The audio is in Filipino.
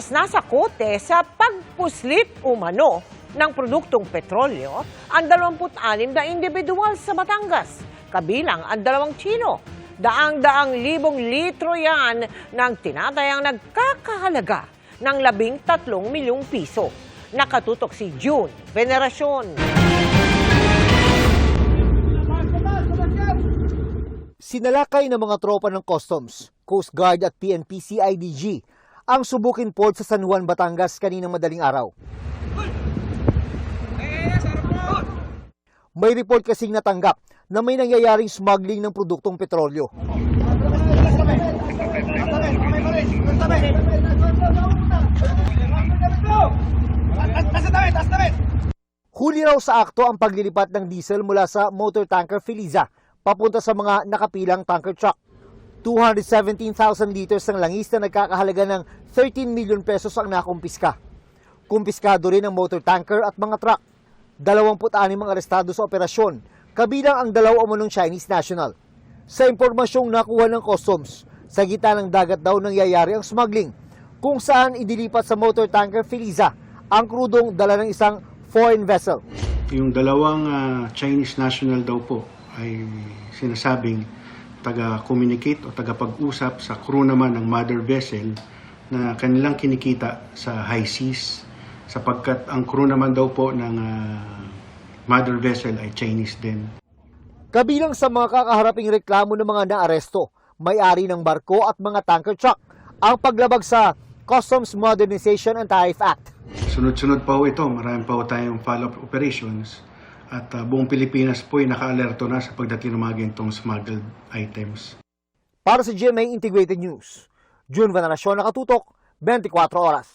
Matapos nasa kote sa pagpuslit umano ng produktong petrolyo ang 26 na individual sa Batangas, kabilang ang 2 Tsino. Daang-daang libong litro yan ng tinatayang nagkakahalaga ng 13 milyong piso. Nakatutok si June Veneracion. Sinalakay ng mga tropa ng Customs, Coast Guard at PNP-CIDG ang Subukin Port sa San Juan, Batangas kaninang madaling araw. May report kasing natanggap na may nangyayaring smuggling ng produktong petrolyo. Huli raw sa akto ang paglilipat ng diesel mula sa motor tanker Feliza papunta sa mga nakapilang tanker truck. 217,000 liters ng langis na nagkakahalaga ng 13 million pesos ang nakumpiska. Kumpiskado rin ang motor tanker at mga truck. 26 ang arestado sa operasyon, kabilang ang 2 umunong Chinese national. Sa impormasyong nakuha ng Customs, sa gitna ng dagat daw nangyayari ang smuggling, kung saan idilipat sa motor tanker Feliza ang krudong dala ng isang foreign vessel. Yung 2 Chinese national daw po ay sinasabing taga-communicate o taga-pag-usap sa crew naman ng mother vessel na kanilang kinikita sa high seas sapagkat ang crew naman daw po ng mother vessel ay Chinese din. Kabilang sa mga kakaharaping reklamo ng mga naaresto, may-ari ng barko at mga tanker truck, ang paglabag sa Customs Modernization and Tariff Act. Sunod-sunod pa ho ito, marami pa ho tayong follow-up operations at buong Pilipinas po ay naka-alerto na sa pagdating ng mga ganitong smuggled items. Para sa GMA Integrated News, June Veneracion, nakatutok, 24 oras.